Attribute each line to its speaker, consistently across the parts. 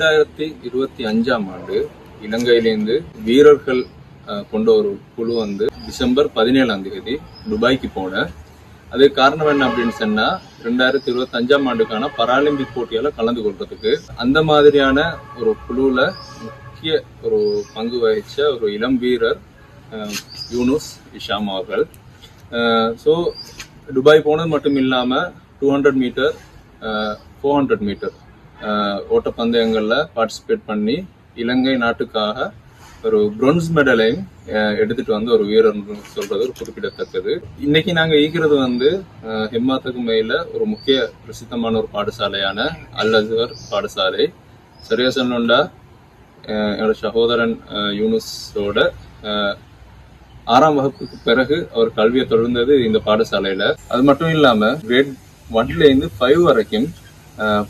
Speaker 1: 2025 இலங்கையிலிருந்து வீரர்கள் கொண்ட ஒரு குழு வந்து டிசம்பர் 17 துபாய்க்கு போன. அதுக்கு காரணம் என்ன அப்படின்னு சொன்னா 2025 பராலிம்பிக் போட்டியால கலந்து கொள்றதுக்கு அந்த மாதிரியான ஒரு குழுல முக்கிய ஒரு பங்கு வகிச்ச ஒரு இளம் வீரர் யூனுஸ் இஷாம் அவர்கள். ஸோ துபாய் போனது மட்டும் இல்லாம 200 மீட்டர் 400 மீட்டர் ஓட்டப்பந்தயங்கள்ல பார்ட்டிசிபேட் பண்ணி இலங்கை நாட்டுக்காக ஒரு பிரான்ஸ் மெடலையும் எடுத்துட்டு வந்து ஒரு வீரர் சொல்றது ஒரு குறிப்பிடத்தக்கது. இன்னைக்கு நாங்க ஈக்கிறது வந்து ஹெம்மாத்துக்கு மேல ஒரு முக்கிய பிரசித்தமான ஒரு பாடசாலையான அல் அஸ்வர் பாடசாலை. சரியா சொல்லணும்டா என்னோட சகோதரன் யூனுஸோட 6ஆம் வகுப்புக்கு பிறகு அவர் கல்வியை தொடர்ந்தது இந்த பாடசாலையில. அது மட்டும் இல்லாம கிரேட் 1ல இருந்து 5 வரைக்கும்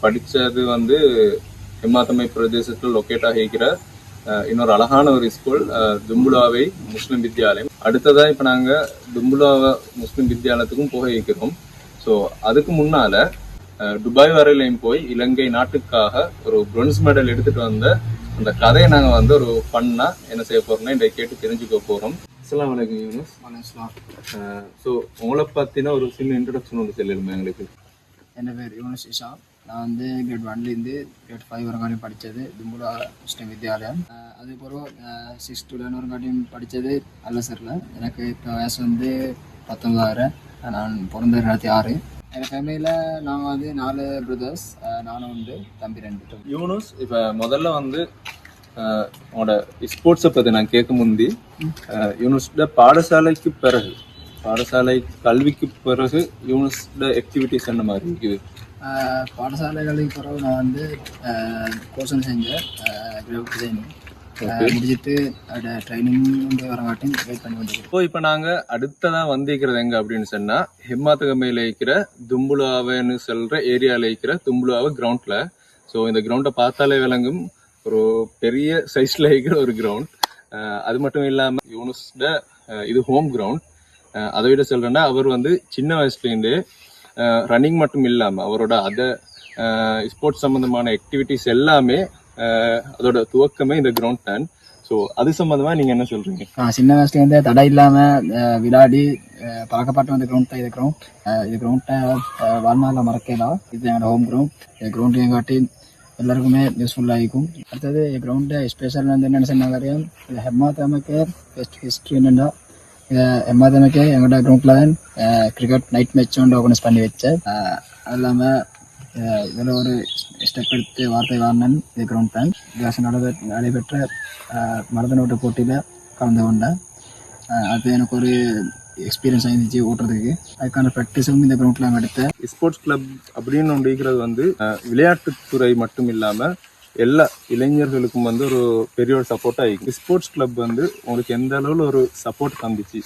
Speaker 1: படிச்சது வந்து ஹெம்மாத்தமை பிரதேசத்தில் லொக்கேட் ஆகிக்கிற இன்னொரு அழகான ஒரு ஸ்கூல் தும்புலாவை முஸ்லிம் வித்யாலயம். அடுத்ததா இப்ப நாங்க தும்புலாவை முஸ்லிம் வித்யாலயத்துக்கும் போக இருக்கிறோம். ஸோ அதுக்கு முன்னால துபாய் வரையிலையும் போய் இலங்கை நாட்டுக்காக ஒரு பிரான்ஸ் மெடல் எடுத்துட்டு வந்த அந்த கதையை நாங்க வந்து ஒரு ஃபன்னா என்ன செய்ய போறோம்னா இன்றைய கேட்டு தெரிஞ்சுக்க போறோம். அஸ்ஸலாமு அலைக்கும் யூனுஸ். ஸோ உங்களை பத்தின ஒரு சின்ன இன்ட்ரடக்ஷன் ஒன்று சொல்லிடுமே எங்களுக்கு.
Speaker 2: என் பேர் யூனுஸ் இஷாம். நான் வந்து கிரேட் 1லேருந்து கிரேட் 5 வரைக்கும் படித்தது தும்புலா முஸ்லிம் வித்யாலயம். அதுக்கப்புறம் 6 to 11 வரைக்கும் படித்தது அல் அஸ்வரில். எனக்கு இப்போ வயசு வந்து 19. நான் பிறந்த 2006. எங்கள் ஃபேமிலியில் நாங்கள் வந்து 4 பிரதர்ஸ், நானும் உண்டு, தம்பி 2.
Speaker 1: யூனுஸ், இப்போ முதல்ல வந்து உங்களோட ஸ்போர்ட்ஸை பற்றி நான் கேட்க முந்தி யூனிவர்சிட்டியோட பாடசாலைக்கு பிறகு பாடசாலை கல்விக்கு பிறகு யூனிவர்சிட்டியோட ஆக்டிவிட்டிஸ் என்ன மாதிரி இருக்குது?
Speaker 2: பாடசாலைகளுக்கு பிறகு நான் வந்து கோர்ஸ் செஞ்சேன், கிராஃபிக் டிசைனிங் முடிச்சுட்டு அதோட ட்ரைனிங் வந்து வரங்காட்டியும் வெயிட் பண்ணி வந்துருக்கேன்.
Speaker 1: இப்போ இப்போ நாங்கள் அடுத்ததான் வந்திருக்கிறது எங்கே அப்படின்னு சொன்னால் ஹெம்மாத்தகமையில் இருக்கிற தும்புலாவைன்னு சொல்கிற ஏரியாவில் இருக்கிற தும்புலாவை கிரவுண்டில். ஸோ இந்த கிரவுண்டை பார்த்தாலே விளங்கும், ஒரு பெரிய சைஸில் இருக்கிற ஒரு கிரவுண்ட். அது மட்டும் இல்லாமல் யூனிவர்சிட்டியோட இது ஹோம் கிரவுண்ட். அதை விட சொல்கிறேன்னா அவர் வந்து சின்ன வயசுலேருந்தே ரன்னிங் மட்டும் இல்லாமல் அவரோட ஸ்போர்ட்ஸ் சம்மந்தமான ஆக்டிவிட்டிஸ் எல்லாமே அதோட துவக்கமே இந்த கிரவுண்ட் தான். ஸோ அது சம்மந்தமாக நீங்கள் என்ன சொல்கிறீங்க?
Speaker 2: சின்ன வயசுலேருந்தே தடை இல்லாமல் விளையாடி பழக்கப்பட்ட அந்த கிரவுண்ட் தான் இது கிரவுண்ட். இது கிரவுண்டை வாழ்நாளில் மறக்கலாம். இது என்னோட ஹோம் கிரவுண்ட். இந்த கிரவுண்ட் எங்காட்டி எல்லாருக்குமே யூஸ்ஃபுல்லாக இருக்கும். அடுத்தது கிரவுண்டை ஸ்பெஷல் வந்து என்னென்னு சொன்னாங்க, இது ஹெம்மாத்தமைக்கு பெஸ்ட் ஹிஸ்ட்ரி என்னென்னா ஹெம்மாத்தமைக்கு எங்களோட கிரவுண்டில் தான் கிரிக்கெட் நைட் மேட்ச் ஒன்று ஆர்கனைஸ் பண்ணி வச்சேன். அது இல்லாமல் இதில் ஒரு ஸ்டெப் எடுத்து வார்த்தை வாரணன் இது கிரவுண்ட் தான். இது நடைபெற்ற மரதனோட்ட போட்டியில் கலந்து கொண்டேன். அது எனக்கு ஒரு எக்ஸ்பீரியன்ஸ் ஆயிருந்துச்சு ஓட்டுறதுக்கு. அதுக்கான ப்ராக்டிஸும் இந்த கிரவுண்டில் நாங்கள் எடுத்தேன்.
Speaker 1: ஸ்போர்ட்ஸ் கிளப் அப்படின்னு ஒன்று இருக்கிறது வந்து விளையாட்டுத்துறை மட்டும் இல்லாமல் எல்லா இளைஞர்களுக்கும் வந்து ஒரு பெரிய ஒரு சப்போர்ட்டாக இருக்குது. ஸ்போர்ட்ஸ் கிளப் வந்து உங்களுக்கு எந்த அளவில் ஒரு சப்போர்ட் தந்துச்சு?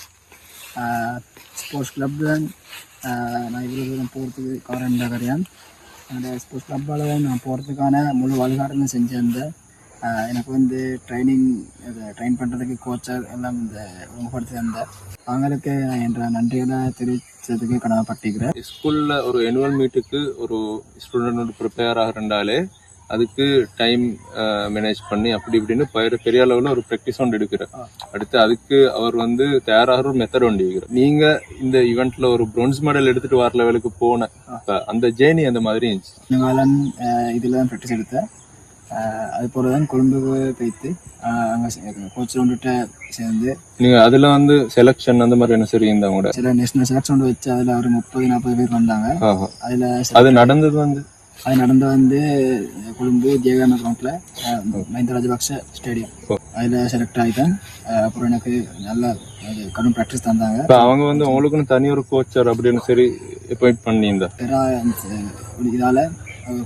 Speaker 2: ஸ்போர்ட்ஸ் கிளப் தான் நான் இவ்வளோ தூரம் போகிறதுக்கு காரணம் கிடையாது. அந்த ஸ்போர்ட்ஸ் கிளப்பால் நான் போகிறதுக்கான முழு வழிகாட்டலும் செஞ்சிருந்தேன். எனக்கு வந்து ட்ரெயின் பண்ணுறதுக்கு கோச்சர் எல்லாம் இந்த ஒழுங்குபடுத்தி தந்தேன். அவங்களுக்கு என்ற நன்றிகளை தெரிவித்ததுக்கு கடமைப்பட்டிருக்கிறேன்.
Speaker 1: ஸ்கூலில் ஒரு ஆனுவல் மீட்டுக்கு ஒரு ஸ்டூடெண்ட் ப்ரிப்பேர் ஆகிறண்டாலே அதுக்கு டைம் மேனேஜ் பண்ணி அப்படி இப்படின்னு பெரிய அளவில் ஒரு ப்ராக்டிஸ் ஒன்று எடுக்கிறேன். அடுத்து அதுக்கு அவர் வந்து தயாராகிற ஒரு மெத்தட் ஒன்று இருக்கிறார். நீங்கள் இந்த ஈவெண்ட்டில் ஒரு பிரான்ஸ் மெடல் எடுத்துகிட்டு வர லெவலுக்கு போன அந்த ஜேர்னி அந்த மாதிரி இருந்துச்சு.
Speaker 2: நான் இதில் தான் ப்ராக்டிஸ் எடுத்தேன். அது போல தான் கொழும்புக்கு போய்த்து அங்கே கோச் வந்துட்டு சேர்ந்து
Speaker 1: நீங்கள் அதில் வந்து செலெக்ஷன் அந்த மாதிரி என்ன சரி இருந்தாங்க கூட
Speaker 2: சில நேஷனல் செலெக்ஷன் வச்சு அதில் ஒரு 30-40 பேர் வந்தாங்க. அதில்
Speaker 1: அது நடந்தது
Speaker 2: வந்து கொழும்பு ஜெயகான கிரவுண்டில் மஹிந்த ராஜபக்ஷ ஸ்டேடியம். அதில் செலக்ட் ஆகிட்டேன். அப்புறம் எனக்கு நல்லா கடும் ப்ராக்டிஸ் தந்தாங்க.
Speaker 1: அவங்க வந்து அவங்களுக்குன்னு தனி ஒரு கோச்சர் அப்படின்னு சரி அப்பாயிண்ட் பண்ணியிருந்தா
Speaker 2: இதால்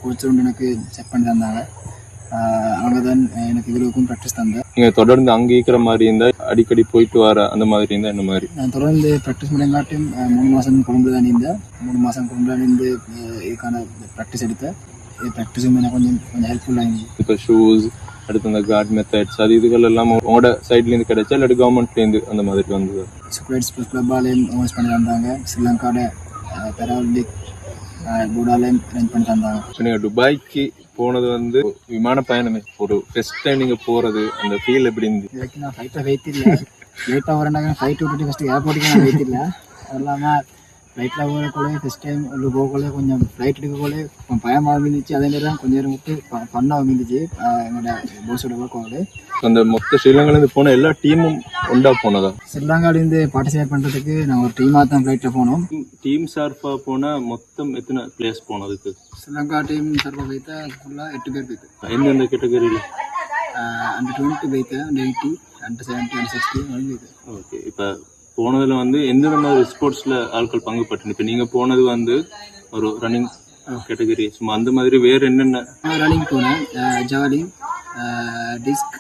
Speaker 2: கோச்சர் ஒன்று எனக்கு செட் பண்ணி தந்தாங்க. அவங்க தான் எனக்கு இவ்வளவுக்கும் ப்ராக்டிஸ் தந்தேன்.
Speaker 1: நீங்கள் தொடர்ந்து அங்கே இருக்கிற மாதிரி இருந்தால் அடிக்கடி போயிட்டு வர அந்த மாதிரி இருந்தால் என்ன மாதிரி?
Speaker 2: நான் தொடர்ந்து ப்ராக்டிஸ் முடியங்காட்டியும் 3 மாதம் கொழும்புல தான் இருந்தேன். 3 மாதம் கொழும்புல இருந்து இதுக்கான ப்ராக்டிஸ் எடுத்தேன். இது ப்ராக்டிஸும் எனக்கு கொஞ்சம் ஹெல்ப்ஃபுல்லாக இருந்துச்சு.
Speaker 1: இப்போ ஷூஸ் அடுத்து அந்த கார்ட் மெத்தட்ஸ் அது இதுகள் எல்லாம் உங்களோட சைட்லேருந்து கிடைச்சா இல்லாட்டி கவர்மெண்ட்லேருந்து அந்த மாதிரி வந்தது?
Speaker 2: ஸ்கூல் ஸ்போர்ட்ஸ் கிளப்பாலையும் ஓன்ஸ் பண்ணி வந்தாங்க. ஸ்ரீலங்காவோட பெராலிம்பிக் போர்டாலையும் அரேஞ்ச் பண்ணி தந்தாங்க.
Speaker 1: இப்போ நீங்கள் துபாய்க்கு போனது வந்து விமான பயணமே ஒரு ஃபர்ஸ்ட் டைம் நீங்கள் போகிறது அந்த ஃபீல் எப்படி இருந்துச்சு?
Speaker 2: இதுக்கு நான் ஃப்ளைட்டில் வெயிட்டில்லை, லேட்டாக வரேன்னாங்க ஃப்ளைட் விட்டுட்டு ஃபஸ்ட்டு ஏர்போர்ட்டுக்கு நான் வெயிட்டில்லை. அது இல்லாமல் ஃப்ளைட்டில் போகக்குள்ளே ஃபஸ்ட் டைம் உள்ள போகக்குள்ளே கொஞ்சம் ஃப்ளைட் எடுக்கக்குள்ளே கொஞ்சம் பயமாக இருந்துச்சு. அதே நேரம் கொஞ்சம் நேரம் விட்டு ஃபன்னாக இருந்துச்சு என்னோட போஸோட போகக்குள்ளே.
Speaker 1: அந்த மொத்த ஸ்ரீலங்காலேருந்து போன எல்லா டீமும் ஒன்றா போனதா?
Speaker 2: ஸ்ரீலங்காலேருந்து பார்ட்டிசிபேட் பண்ணுறதுக்கு நாங்கள் ஒரு டீமாக தான் ஃப்ளைட்டில் போனோம்.
Speaker 1: டீம் சார்பாக போனால் மொத்தம் எத்தனை பிளேயர்ஸ் போனதுக்கு?
Speaker 2: ஸ்ரீலங்கா டீம் சார்பாக வைத்தா ஃபுல்லாக 8 பேர் போய்த்து.
Speaker 1: எந்தெந்த கேட்டகரியில்?
Speaker 2: அண்டர் 20 போய்த்து, அண்டர் 80, அண்டர் 70, அண்டர் 60 போய்த்து.
Speaker 1: ஓகே. இப்போ போனதில் வந்து எந்தெந்த மாதிரி ஸ்போர்ட்ஸில் ஆட்கள் பங்கு பற்றின? இப்போ நீங்கள் போனது வந்து ஒரு ரன்னிங் கேட்டகரி, சும்மா அந்த மாதிரி வேறு என்னென்ன?
Speaker 2: ரன்னிங் போனேன், ஜாலிங், டிஸ்க்,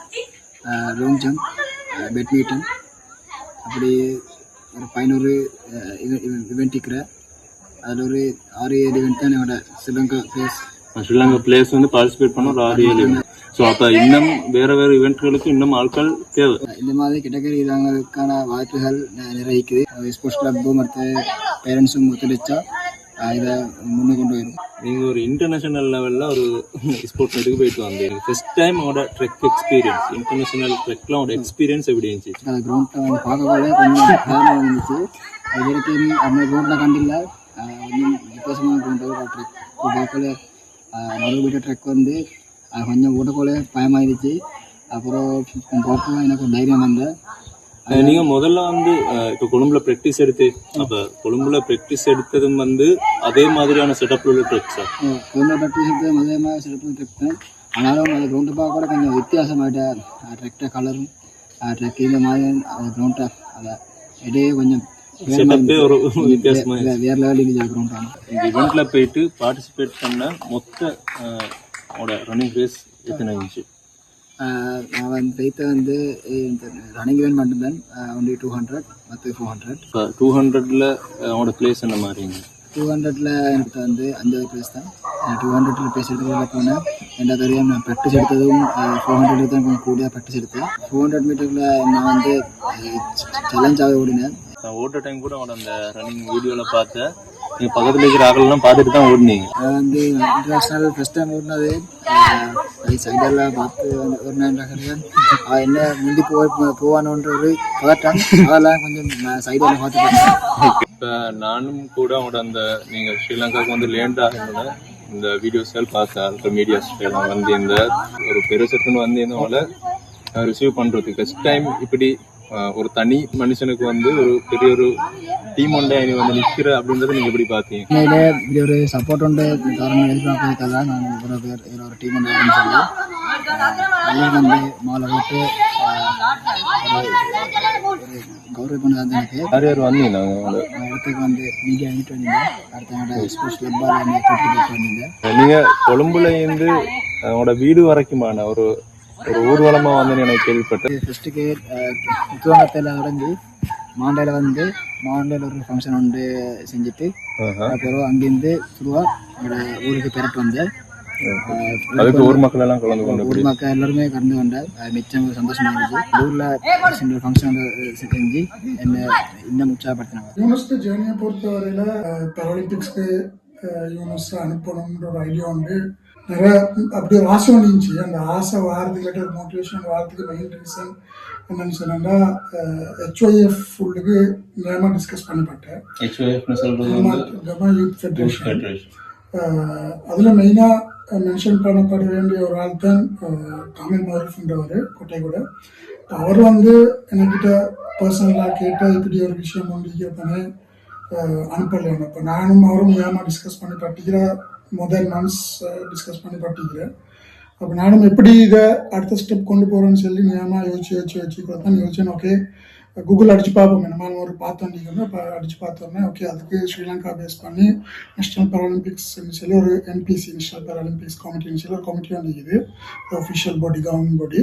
Speaker 2: லாங் ஜம்ப், பேட்மிண்டன், அப்படி ஒரு 15 இவெண்ட் இருக்கிறேன். அதில் ஒரு 6-7 இவெண்ட் தான் என்னோட ஸ்ரீலங்கா பிளேயர்ஸ்
Speaker 1: வந்து பார்ட்டிசிபேட் பண்ண ஒரு 6-7 இவெண்ட். ஸோ அப்போ இன்னும் வேறு வேறு இவெண்ட்களுக்கு இன்னும் ஆட்கள் தேவை.
Speaker 2: இந்த மாதிரி கேட்டகரி இதாங்களுக்கான வாய்ப்புகள் நிறைய இருக்குது. ஸ்போர்ட்ஸ் கிளப்பும் மற்ற பேரண்ட்ஸும் ஒத்துழைச்சா இதை முன்னே கொண்டு வரும்.
Speaker 1: நீங்கள் ஒரு இன்டர்நேஷனல் லெவலில் ஒரு ஸ்போர்ட்ஸ் மீட்டுக்கு போயிட்டு வந்தீங்க. ஃபர்ஸ்ட் டைம் அவட ட்ரெக் எக்ஸ்பீரியன்ஸ், இன்டர்நேஷனல் ட்ரெக்லாம் அவட எக்ஸ்பீரியன்ஸ் எப்படி இருந்துச்சு?
Speaker 2: அது கிரவுண்டில் வந்து பார்க்கக்கூட கொஞ்சம் பயமாக இருந்துச்சு. அது வரைக்கும் அந்த கிரவுண்டில் கண்டில்லை, கொஞ்சம் வித்தியாசமான கிரவுண்ட் ட்ரெக் பார்க்கல. நடுவு ட்ரெக் வந்து கொஞ்சம் ஓட்டக்குள்ளே பயமாயிருச்சு. அப்புறம் பார்க்க எனக்கு ஒரு தைரியம் வந்தேன்.
Speaker 1: நீங்கள் முதல்ல வந்து இப்போ கொழும்புல ப்ராக்டிஸ் எடுத்து, அப்போ கொழும்புல ப்ராக்டிஸ் எடுத்ததும் வந்து அதே மாதிரியான செட்டப்பில் உள்ள ட்ரெக் சார்?
Speaker 2: கொழும்புல ப்ராக்டிஸ் எடுத்ததும் அதே மாதிரி செட்டப்பில் ட்ரெக் தான். ஆனாலும் அது கிரவுண்டை பார்க்க கூட கொஞ்சம் வித்தியாசமாயிட்ட ட்ரெக்டை கலரும் ட்ரெக் இந்த மாதிரி அது கிரவுண்டை அதை இடையே கொஞ்சம்
Speaker 1: செட்டப்பே ஒரு வித்தியாசமாக
Speaker 2: வேறு லெவலில் இருந்துச்சு கிரவுண்டான.
Speaker 1: இந்த இவெண்ட்டில் போயிட்டு பார்ட்டிசிபேட் பண்ண மொத்த ரன்னிங் ரேஸ் எத்தனை இருந்துச்சு?
Speaker 2: நான் வந்து வைத்த வந்து இந்த ரன்னிங் இவெண்ட் மட்டும்தான், ஒன்லி 200 மற்ற 400.
Speaker 1: இப்போ 200ல் அவனோட பிளேஸ் என்ன மாதிரிங்க?
Speaker 2: 200ல் எனக்கு வந்து 5வது பிளேஸ் தான். 200ல் பிளேஸ் எடுக்கிறதுல போனேன். ரெண்டாவது வரையும் நான் ப்ராக்டிஸ் எடுத்ததும் 400 தான் கொஞ்சம் கூடிய ப்ராக்டிஸ் எடுத்தேன். 400 மீட்டரில் நான் வந்து சேலஞ்சாகவே ஓடினேன்.
Speaker 1: ஓட்ட டைம் கூட அவனோட அந்த ரன்னிங் வீடியோவில் பார்த்தேன். நீங்கள் பக்கத்தில் இருக்கிற ஆகலாம் பார்த்துட்டு தான் ஓடினீங்க.
Speaker 2: அது வந்து இன்டர்நேஷ்னல் ஃபஸ்ட் டைம் ஓடினது சைடெல்லாம் பார்த்து ஓடினேன். என்ன முந்தி போவானோன்ற ஒரு பதட்டம், அதெல்லாம் கொஞ்சம் சைடெல்லாம் பார்த்து.
Speaker 1: இப்போ நானும் கூட அவனோட அந்த நீங்கள் ஸ்ரீலங்காவுக்கு வந்து லேண்ட் ஆகணும்ல இந்த வீடியோஸ்கள் பார்த்தேன். மீடியாஸ் எல்லாம் வந்து இந்த ஒரு பெருசட்டுன்னு வந்து என்னோட ரிசீவ் பண்ணுறதுக்கு ஃபஸ்ட் டைம் இப்படி ஒரு தனி மனுஷனுக்கு வந்து ஒரு பெரிய ஒரு டீம் ஒன்றே இனி வந்து நிற்கிற அப்படின்றத நீங்கள் எப்படி பார்த்தீங்க?
Speaker 2: இப்படி ஒரு சப்போர்ட் உண்டு காரணம் எதிர்பார்க்கறதுக்காக நான் ஒரு டீம் ஒன்று சொல்லி வந்து மாலை போட்டு கௌரவம் பண்ணது எனக்கு.
Speaker 1: யார் யார் வந்தீங்க?
Speaker 2: இடத்துக்கு வந்து மீடியா அனுப்பிட்டு வந்தீங்க. அடுத்த ஸ்போர்ட்ஸ் கிளப்பாக கூப்பிட்டு வந்தீங்க.
Speaker 1: நீங்கள் கொழும்புல இருந்து அவனோட வீடு வரைக்குமான ஒரு ஊர்வலமாக வந்து எனக்கு கேள்விப்பட்டேன்.
Speaker 2: ஃபஸ்ட்டுக்கு முத்துவாங்கத்தில் தொடங்கி மாண்டையில் வந்து மாண்டையில் ஒரு ஃபங்க்ஷன் ஒன்று செஞ்சுட்டு அப்புறம் அங்கேருந்து திருவா என்னோட ஊருக்கு பெறட்டு வந்தேன்.
Speaker 1: அதுக்கு ஊர் மக்கள் எல்லாம் கலந்து கொண்டு
Speaker 2: ஊர் மக்கள் எல்லாருமே கலந்து கொண்டேன். மிச்சம் சந்தோஷமாக இருந்துச்சு. ஊரில் ஃபங்க்ஷன் செஞ்சு என்னை இன்னும் உற்சாகப்படுத்தினாங்க.
Speaker 3: யூனிவர்சிட்டி ஜேர்னியை பொறுத்தவரையில் பேராலிம்பிக்ஸ்க்கு யூனிவர்சிட்டி அனுப்பணுன்ற ஒரு ஐடியா உண்டு. நிறைய அப்படி ஒரு ஆசை வந்துச்சு. அந்த ஆசை வாரத்துக்கிட்ட ஒரு மோட்டிவேஷன் வாரத்துக்கு மெயின் ரீசன் என்னன்னு சொன்னா HYF ஃபுல்லுக்கு நேமாக டிஸ்கஸ் பண்ணப்பட்டேன். யூத் ஃபெடரேஷன் அதில் மெயினாக மென்ஷன் பண்ணப்பட வேண்டிய ஒரு ஆள் தான் காமில் மாரிஃப்ன்றவர் கோட்டை கூட. அவர் வந்து என்கிட்ட பர்சனலாக கேட்டால் இப்படி ஒரு விஷயம் முடிக்கிறதானே அனுப்பலை. இப்போ நானும் அவரும் ஏமா டிஸ்கஸ் பண்ணி பட்டிக்கிற முதல் மந்த்ஸ் டிஸ்கஸ் பண்ணி பட்டிக்கிறேன். அப்போ நானும் எப்படி இதை அடுத்த ஸ்டெப் கொண்டு போகிறேன்னு சொல்லி நியமாக யோசிச்சு தான் யோசிச்சேன். ஓகே கூகுள் அடித்து பார்ப்போம், நம்ம ஒரு பார்த்தோம் நீங்கள் இப்போ அடித்து பார்த்தோன்னே ஓகே அதுக்கு ஸ்ரீலங்கா பேஸ் பண்ணி நேஷ்னல் பேராலிம்பிக்ஸ்ன்னு சொல்லி ஒரு NPC நேஷ்னல் பேராலிம்பிக்ஸ் கமிட்டின்னு சொல்லி ஒரு கமிட்டி வந்துக்குது, ஒஃபிஷியல் பாடி கவர்மெண்ட் பாடி.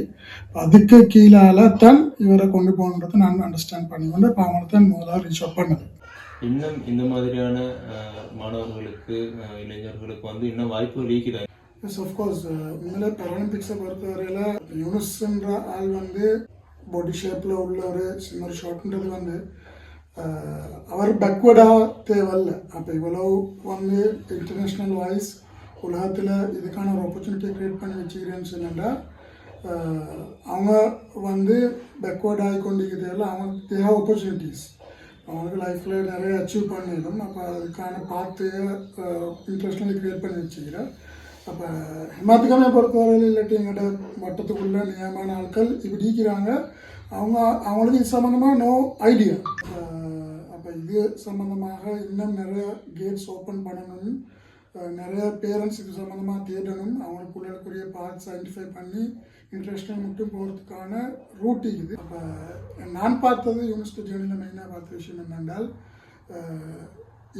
Speaker 3: அதுக்கு கீழால் தான் இவரை கொண்டு போகணுன்றதை நான் அண்டர்ஸ்டாண்ட் பண்ணிக்கொண்டு இப்போ அவங்களை தான் முதலாக ரீச் அவுட் பண்ணது.
Speaker 1: இன்னும் இந்த மாதிரியான மாணவர்களுக்கு இளைஞர்களுக்கு வந்து இன்னும் வாய்ப்பு லீக்கிறாங்க.
Speaker 3: எஸ் ஆஃப்கோர்ஸ் உண்மையிலே பேராலிம்பிக்ஸை பொறுத்தவரையில் யூனிஸ்ன்ற ஆள் வந்து பாடி ஷேப்பில் உள்ள ஒரு சின்ன ஷார்ட்ன்றது வந்து அவர் பேக்வேர்டாக தேவையில்ல. அப்போ இவ்வளவு வந்து இன்டர்நேஷ்னல் வாய்ஸ் உலகத்தில் இதுக்கான ஒரு ஆப்பர்ச்சுனிட்டியை க்ரியேட் பண்ணி வச்சுக்கிறேன்னு சொன்னா அவங்க வந்து பேக்வேர்ட் ஆகி கொண்டிருக்கிறதில்ல. அவங்க தேவை ஆப்பர்ச்சுனிட்டிஸ் அவங்களுக்கு லைஃப்பில் நிறைய அச்சீவ் பண்ணிடும். அப்போ அதுக்கான பார்த்து இன்டர்நேஷ்னலி க்ரியேட் பண்ணி வச்சுக்கிறேன். அப்போ ஹிமாத்திகமே பொறுத்தவரையில் இல்லாட்டி எங்களோட வட்டத்துக்குள்ளே நியமான ஆட்கள் இப்படி இருக்கிறாங்க. அவங்களுக்கு இது சம்மந்தமாக நோ ஐடியா. அப்போ இது சம்மந்தமாக இன்னும் நிறைய கேட்ஸ் ஓப்பன் பண்ணணும். நிறைய பேரண்ட்ஸ் இது சம்மந்தமாக தேடணும். அவங்களுக்கு உள்ளக்கூடிய பார்ட்ஸ் ஐடென்டிஃபை பண்ணி இன்டர்நேஷ்னல் மட்டும் போகிறதுக்கான ரூட் இருக்குது. அப்போ நான் பார்த்தது யூனிவர்சிட்டி ஜேர்னியில் மெயினாக பார்த்த விஷயம் என்னென்றால்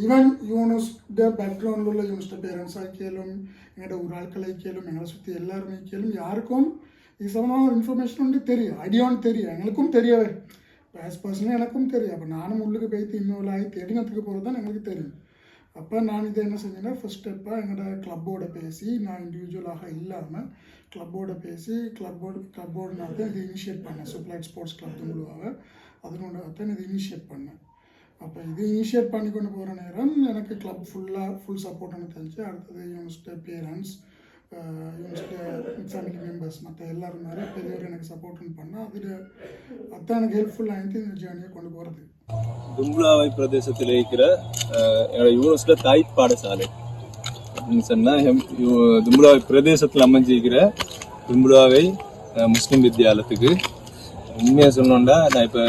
Speaker 3: ஈவன் யூனிவர்சிட்டி பேக்ரவுண்டில் உள்ள யூனிவர்சிட்டி பேரண்ட்ஸாக கேளும், எங்களோட ஒரு ஆட்களை கேளும், எங்களை சுற்றி எல்லாருமே கேளும், யாருக்கும் இது சம்மந்தமாக இன்ஃபர்மேஷன் வந்து தெரியும், ஐடியான்னு தெரியும். எங்களுக்கும் தெரியவே ஆஸ் பர்சனலாக எனக்கும் தெரியும். அப்போ நானும் உள்ளுக்கு போய்த்து இன்வால்வ் ஆகி தேடினத்துக்கு போகிறது தான் எங்களுக்கு தெரியும். அப்போ நான் இதை என்ன செஞ்சேன்னா ஃபர்ஸ்ட் ஸ்டெப்பாக எங்களோட கிளப்போட பேசி, நான் இண்டிவிஜுவலாக இல்லாமல் கிளப்போட பேசி கிளப்போடுனால இது இனிஷியேட் பண்ணேன். சூப்பர்லைட் ஸ்போர்ட்ஸ் கிளப் முழுவாக அதனோட இது இனிஷியேட் பண்ணேன். அப்போ இது இனிஷியேட் பண்ணி கொண்டு போகிற நேரம் எனக்கு கிளப் ஃபுல் சப்போர்ட் எனக்கு தெரிஞ்சு. அடுத்தது university parents, university family members, மற்ற எல்லாரும் மாதிரி பெரியவர் எனக்கு சப்போர்ட்னு பண்ணால் அதுதான் எனக்கு ஹெல்ப்ஃபுல்லாக இருந்து இந்த ஜேர்னியை கொண்டு போகிறது.
Speaker 1: தும்புலாவை பிரதேசத்தில் இருக்கிற என்னோட யூனிவர்சிட்டி தாய் பாடசாலை அப்படின்னு சொன்னால் தும்புலாவை பிரதேசத்தில் அமைஞ்சிருக்கிற தும்புலாவை முஸ்லீம் வித்யாலயத்துக்கு உண்மையாக சொல்லணும்டா நான் இப்போ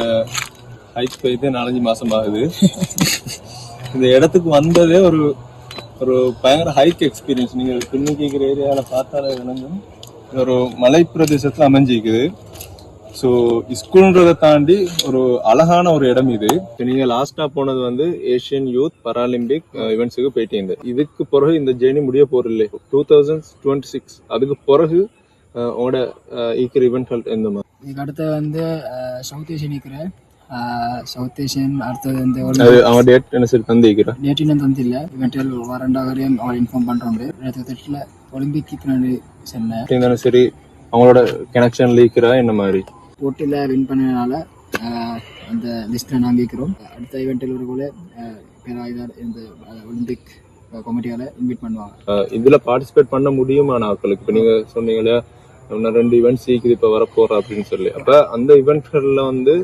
Speaker 1: ஹைக் போயிட்டு 4-5 மாதம் ஆகுது. இந்த இடத்துக்கு வந்ததே ஒரு பயங்கர ஹைக் எக்ஸ்பீரியன்ஸ். நீங்கள் பின்னு கேட்குற ஏரியாவில் பார்த்தாலே விளங்கும். ஒரு மலை பிரதேசத்தில் அமைஞ்சிருக்குது. ஸோ ஸ்கூல்ன்றதை தாண்டி ஒரு அழகான ஒரு இடம் இது. நீங்கள் லாஸ்ட்டாக போனது வந்து ஏஷியன் யூத் பராலிம்பிக் இவெண்ட்ஸுக்கு போயிட்டீங்க. இதுக்கு பிறகு இந்த ஜேர்னி முடிய போகிறதில்லை 2026. அதுக்கு பிறகு உங்களோட ஈக்கிற இவெண்ட்கள் எந்த மாதிரி?
Speaker 2: இதுக்கு அடுத்து வந்து சவுத் ஏஷியன் இருக்கிறேன். சவுத் ஏஷியன் அடுத்தது வந்து
Speaker 1: அவன் டேட் என்ன சரி தந்திக்கிறேன்.
Speaker 2: டேட் இன்னும் தந்தில்ல. இவெண்ட்டில் வரண்டா வரையும் அவள் இன்ஃபார்ம் பண்ணுறோம். 2008 ஒலிம்பிக் சொன்னேன்.
Speaker 1: சரி, அவங்களோட கனெக்ஷன் லீக்கிறா என்ன மாதிரி
Speaker 2: போட்டியில் வின் பண்ணதுனால அந்த லிஸ்ட்டில் நாங்கள் இருக்கிறோம். அடுத்த ஈவெண்ட்டில் ஒரு கூட இந்த ஒலிம்பிக் கமிட்டியால் இன்வைட் பண்ணுவாங்க.
Speaker 1: இதில் பார்ட்டிசிபேட் பண்ண முடியுமா நாட்களுக்கு? இப்போ நீங்கள் சொன்னீங்களே இன்னும் 2 ஈவெண்ட்ஸ் சீக்கிரம் இப்போ வரப்போகிறோம் அப்படின்னு சொல்லி. அப்போ அந்த ஈவெண்ட்களில் வந்து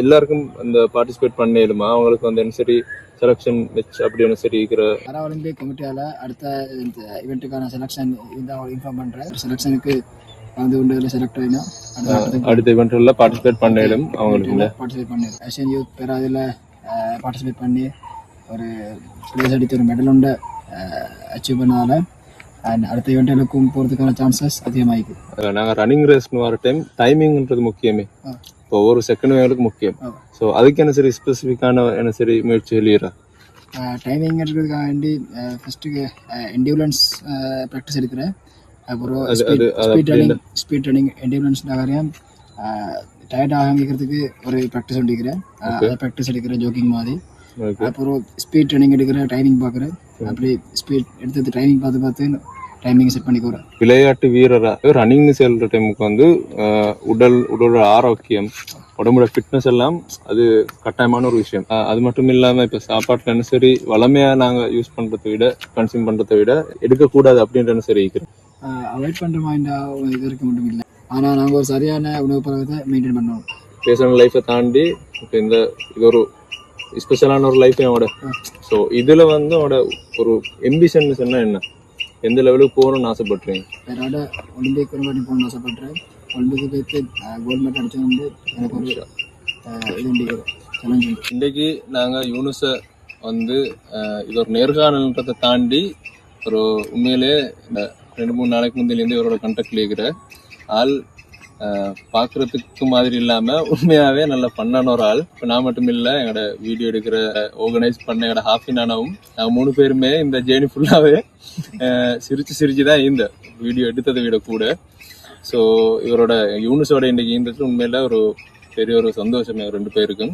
Speaker 1: எல்லாருக்கும் அந்த பார்ட்டிசிபேட் பண்ணிடுமா? அவங்களுக்கு வந்து என்ன சரி செலெக்ஷன் வச்சு அப்படின்னு சரி இருக்கிற
Speaker 2: பாரா ஒலிம்பிக் கமிட்டியால் அடுத்த இந்த ஈவெண்ட்டுக்கான செலெக்ஷன் இதான் அவங்க இன்ஃபார்ம் பண்ணுறேன். செலெக்ஷனுக்கு வந்து உண்டு செலக்ட் ஆகினா
Speaker 1: அடுத்த ஈவெண்ட்ல பார்ட்டிசிபேட் பண்ணிடும். அவங்களுக்கு
Speaker 2: பார்ட்டிசிபேட் பண்ணிடும். ஏஷியன் யூத் பேர் அதில் பார்ட்டிசிபேட் பண்ணி ஒரு ப்ளேஸ் அடித்து ஒரு மெடல் உண்டு அச்சீவ் பண்ணதால அடுத்த ஈவெண்ட்டுக்கும் போகிறதுக்கான சான்சஸ் அதிகமாகிருக்கு.
Speaker 1: நாங்கள் ரன்னிங் ரேஸ்னு வர டைமிங்ன்றது முக்கியமே. இப்போ ஒரு செகண்ட் வேலுக்கு முக்கியம். ஸோ அதுக்கு என்ன சரி ஸ்பெசிஃபிக்கான என்ன சரி முயற்சி எழுதுறா?
Speaker 2: டைமிங் எடுக்கிறதுக்காக வேண்டி ஃபஸ்ட்டுக்கு என்டியூரன்ஸ் ப்ராக்டிஸ் எடுக்கிறேன். அப்புறம் ஸ்பீட் ரன்னிங் என்டியூரன்ஸ் காரியம் டயர்ட் ஆகாமிக்கிறதுக்கு ஒரு ப்ராக்டிஸ் பண்ணிக்கிறேன். அதை ப்ராக்டிஸ் எடுக்கிறேன் ஜோக்கிங் மாதிரி. அப்புறம் ஸ்பீட் ரன்னிங் எடுக்கிறேன், டைமிங் பார்க்குறேன். அப்படி ஸ்பீட் எடுத்து டைமிங் பார்த்து டைமிங் செட் பண்ணிக்கிறேன்.
Speaker 1: விளையாட்டு வீரராக ரன்னிங்னு செல்ற டைமுக்கு வந்து உடலோட ஆரோக்கியம், உடம்போட ஃபிட்னஸ் எல்லாம் அது கட்டாயமான ஒரு விஷயம். அது மட்டும் இல்லாமல் இப்போ சாப்பாட்டில் என்ன சரி வளமையாக நாங்கள் யூஸ் பண்ணுறதை விட கன்சியூம் பண்ணுறதை விட எடுக்கக்கூடாது அப்படின்ற சரி இருக்கிறேன்.
Speaker 2: அவாய்ட் பண்ணுற மைண்டா இது இருக்க மட்டும் இல்லை. ஆனால் நாங்கள் ஒரு சரியான உணவு பழக்கத்தை மெயின்டைன் பண்ணோம்.
Speaker 1: பேசுகிற லைஃப்பை தாண்டி இப்போ இது ஒரு ஸ்பெஷலான ஒரு லைஃப் என்னோட. ஸோ இதில் வந்து அவனோட ஒரு எம்பிஷன் சொன்னால் என்ன, எந்த லெவலுக்கு போகணும்னு ஆசைப்பட்றீங்க?
Speaker 2: வேற ஒலிம்பிக் போகணும்னு ஆசைப்பட்றேன். ஒலிம்பிக்கு போய்த்து கோல்டு மெடல் அடிச்சது எனக்கு ஒரு இது சேலஞ்சு.
Speaker 1: இன்றைக்கு நாங்கள் யூனிஸை வந்து இது ஒரு நேர்காணல்ன்றதை தாண்டி ஒரு உண்மையிலே இந்த 2-3 நாளைக்கு முந்திலேருந்து இவரோட கண்டக்ட்ல இருக்கிற ஆள் பார்க்குறதுக்கு மாதிரி இல்லாமல் உண்மையாகவே நல்லா பண்ணான ஒரு ஆள். இப்போ நான் மட்டும் இல்லை, எங்களோட வீடியோ எடுக்கிற ஆர்கனைஸ் பண்ண எங்களோட ஹாஃபினானாவும் நாங்கள் 3 பேருமே இந்த ஜேர்னி ஃபுல்லாகவே சிரிச்சு தான் இந்த வீடியோ எடுத்ததை விட கூட. ஸோ இவரோட யூனிஸோட இன்றைக்கு ஈந்தது உண்மையில் ஒரு பெரிய ஒரு சந்தோஷம் 2 பேருக்கும்.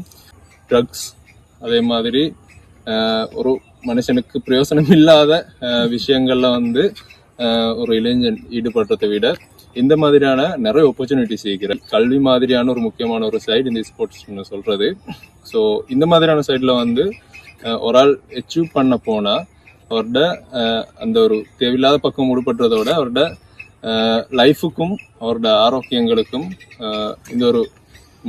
Speaker 1: ட்ரக்ஸ் அதே மாதிரி ஒரு மனுஷனுக்கு பிரயோசனம் இல்லாத விஷயங்கள்ல வந்து ஒரு இளைஞன் ஈடுபடுறதை விட இந்த மாதிரியான நிறைய ஆப்பர்ச்சுனிட்டிஸ் இருக்கிற கல்வி மாதிரியான ஒரு முக்கியமான ஒரு சைடு இந்த ஸ்போர்ட்ஸ் சொல்றது. ஸோ இந்த மாதிரியான சைடில் வந்து ஒரு ஆள் அச்சீவ் பண்ண போனா அவரோட அந்த ஒரு தேவையில்லாத பக்கம் முடுபட்டுறதோட அவரோட லைஃபுக்கும் அவரோட ஆரோக்கியங்களுக்கும் இந்த ஒரு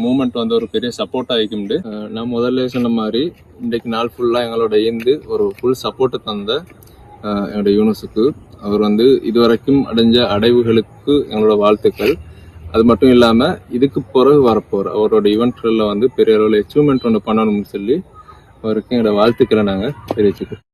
Speaker 1: மூமெண்ட் வந்து ஒரு பெரிய சப்போர்ட் ஆகிக்கும்ண்டு. நான் முதல்ல சொன்ன மாதிரி இன்றைக்கு நாள் ஃபுல்லாக எங்களோட இருந்து ஒரு ஃபுல் சப்போர்ட்டை தந்த என்னோட யூனுஸுக்கு அவர் வந்து இதுவரைக்கும் அடைஞ்ச அடைவுகளுக்கு எங்களோட வாழ்த்துக்கள். அது மட்டும் இல்லாமல் இதுக்கு பிறகு வரப்போகிற அவரோட ஈவெண்ட்களில் வந்து பெரிய அளவில் அச்சீவ்மெண்ட் ஒன்று பண்ணணும்னு சொல்லி அவருக்கு எங்களோட வாழ்த்துக்களை நாங்கள் தெரிவிச்சுக்கிறோம்.